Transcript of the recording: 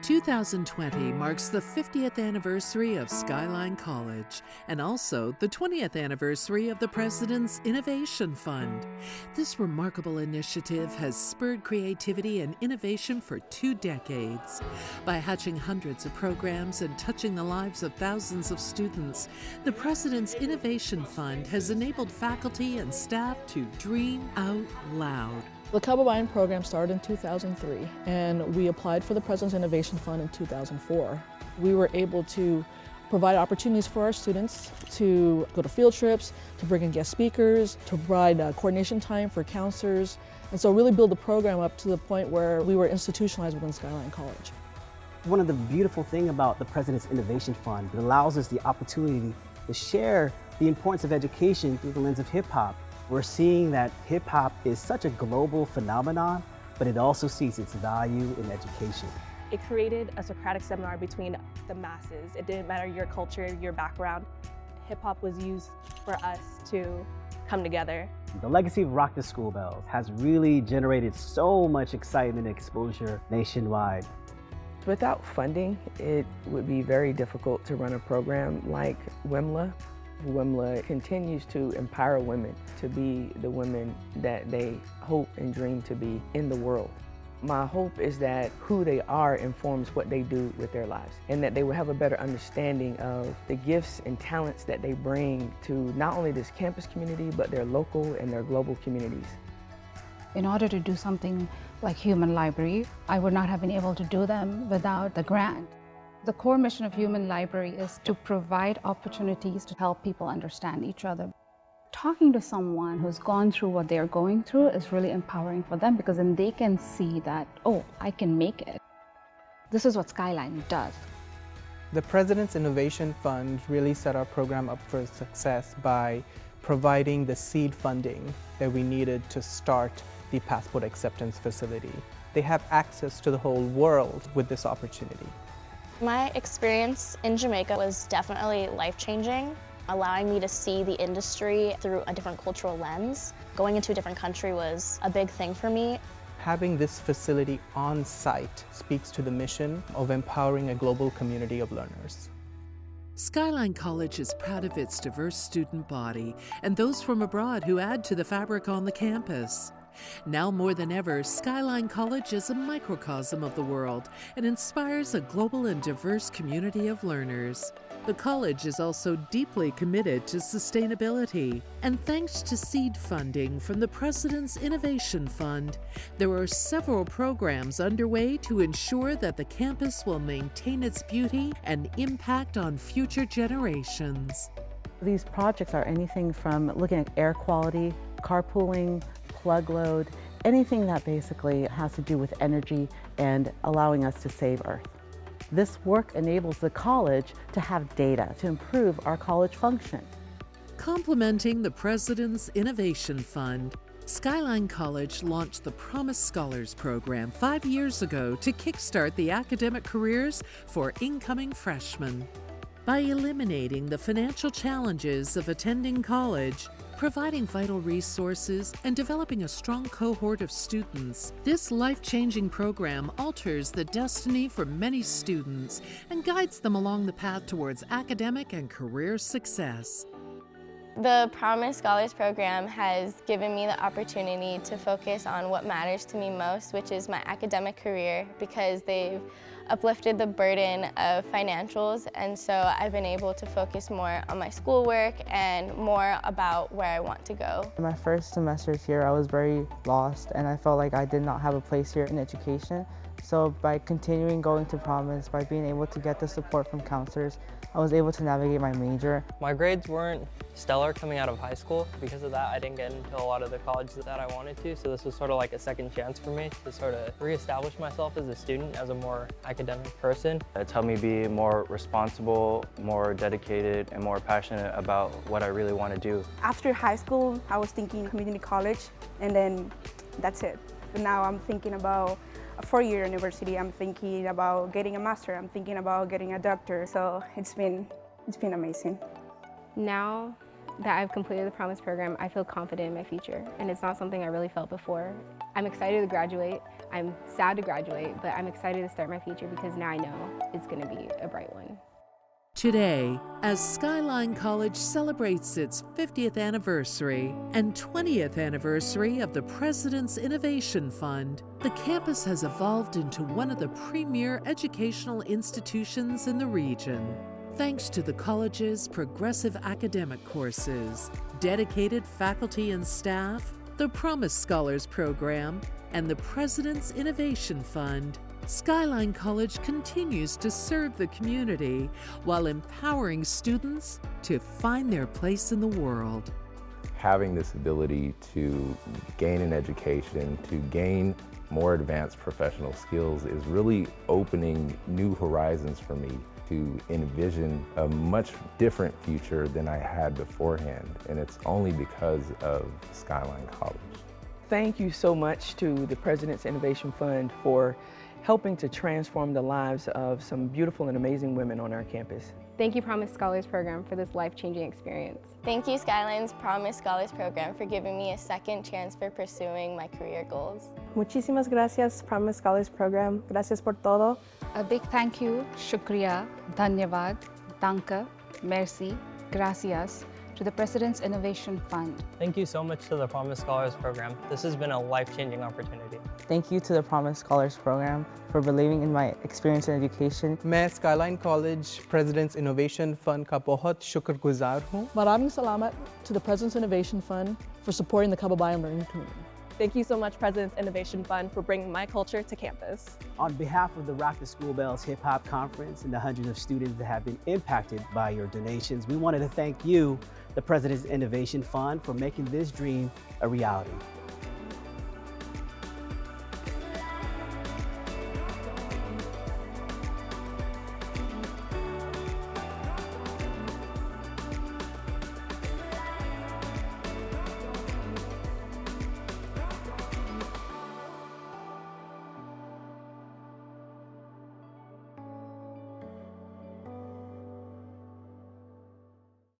2020 marks the 50th anniversary of Skyline College and also the 20th anniversary of the President's Innovation Fund. This remarkable initiative has spurred creativity and innovation for 2 decades. By hatching hundreds of programs and touching the lives of thousands of students, the President's Innovation Fund has enabled faculty and staff to dream out loud. The Cowboy program started in 2003, and we applied for the President's Innovation Fund in 2004. We were able to provide opportunities for our students to go to field trips, to bring in guest speakers, to provide coordination time for counselors, and so really build the program up to the point where we were institutionalized within Skyline College. One of the beautiful things about the President's Innovation Fund, it allows us the opportunity to share the importance of education through the lens of hip-hop. We're seeing that hip-hop is such a global phenomenon, but it also sees its value in education. It created a Socratic seminar between the masses. It didn't matter your culture, your background. Hip-hop was used for us to come together. The legacy of Rock the School Bells has really generated so much excitement and exposure nationwide. Without funding, it would be very difficult to run a program like WIMLA. WIMLA continues to empower women to be the women that they hope and dream to be in the world. My hope is that who they are informs what they do with their lives, and that they will have a better understanding of the gifts and talents that they bring to not only this campus community, but their local and their global communities. In order to do something like Human Library, I would not have been able to do them without the grant. The core mission of Human Library is to provide opportunities to help people understand each other. Talking to someone who's gone through what they're going through is really empowering for them, because then they can see that, oh, I can make it. This is what Skyline does. The President's Innovation Fund really set our program up for success by providing the seed funding that we needed to start the passport acceptance facility. They have access to the whole world with this opportunity. My experience in Jamaica was definitely life-changing, allowing me to see the industry through a different cultural lens. Going into a different country was a big thing for me. Having this facility on site speaks to the mission of empowering a global community of learners. Skyline College is proud of its diverse student body and those from abroad who add to the fabric on the campus. Now more than ever, Skyline College is a microcosm of the world and inspires a global and diverse community of learners. The college is also deeply committed to sustainability, and thanks to seed funding from the President's Innovation Fund, there are several programs underway to ensure that the campus will maintain its beauty and impact on future generations. These projects are anything from looking at air quality, carpooling, plug load, anything that basically has to do with energy and allowing us to save Earth. This work enables the college to have data to improve our college function. Complementing the President's Innovation Fund, Skyline College launched the Promise Scholars Program 5 years ago to kickstart the academic careers for incoming freshmen. By eliminating the financial challenges of attending college, providing vital resources, and developing a strong cohort of students, this life-changing program alters the destiny for many students and guides them along the path towards academic and career success. The Promise Scholars Program has given me the opportunity to focus on what matters to me most, which is my academic career, because they've uplifted the burden of financials, and so I've been able to focus more on my schoolwork and more about where I want to go. In my first semesters here, I was very lost, and I felt like I did not have a place here in education. So by continuing going to Promise, by being able to get the support from counselors, I was able to navigate my major. My grades weren't stellar coming out of high school. Because of that, I didn't get into a lot of the colleges that I wanted to, so this was sort of like a second chance for me to sort of reestablish myself as a student, as a more academic person. It's helped me be more responsible, more dedicated, and more passionate about what I really want to do. After high school, I was thinking community college, and then that's it. But now I'm thinking about a 4-year university. I'm thinking about getting a master. I'm thinking about getting a doctor. So it's been amazing. Now that I've completed the Promise program, I feel confident in my future, and it's not something I really felt before. I'm excited to graduate. I'm sad to graduate, but I'm excited to start my future because now I know it's going to be a bright one. Today, as Skyline College celebrates its 50th anniversary and 20th anniversary of the President's Innovation Fund, the campus has evolved into one of the premier educational institutions in the region. Thanks to the college's progressive academic courses, dedicated faculty and staff, the Promise Scholars Program, and the President's Innovation Fund, Skyline College continues to serve the community while empowering students to find their place in the world. Having this ability to gain an education, to gain more advanced professional skills is really opening new horizons for me to envision a much different future than I had beforehand, and it's only because of Skyline College. Thank you so much to the President's Innovation Fund for helping to transform the lives of some beautiful and amazing women on our campus. Thank you, Promise Scholars Program, for this life-changing experience. Thank you, Skyline's Promise Scholars Program, for giving me a second chance for pursuing my career goals. Muchísimas gracias, Promise Scholars Program. Gracias por todo. A big thank you, shukriya, dhanyavad, danke, merci, gracias, to the President's Innovation Fund. Thank you so much to the Promise Scholars Program. This has been a life-changing opportunity. Thank you to the Promise Scholars Program for believing in my experience in education. मैं Skyline College President's Innovation Fund का बहुत शुक्रगुजार हूँ. Maraming salamat to the President's Innovation Fund for supporting the Kababayan learning community. Thank you so much, President's Innovation Fund, for bringing my culture to campus. On behalf of the Rock the School Bells Hip Hop Conference and the hundreds of students that have been impacted by your donations, we wanted to thank you, the President's Innovation Fund, for making this dream a reality.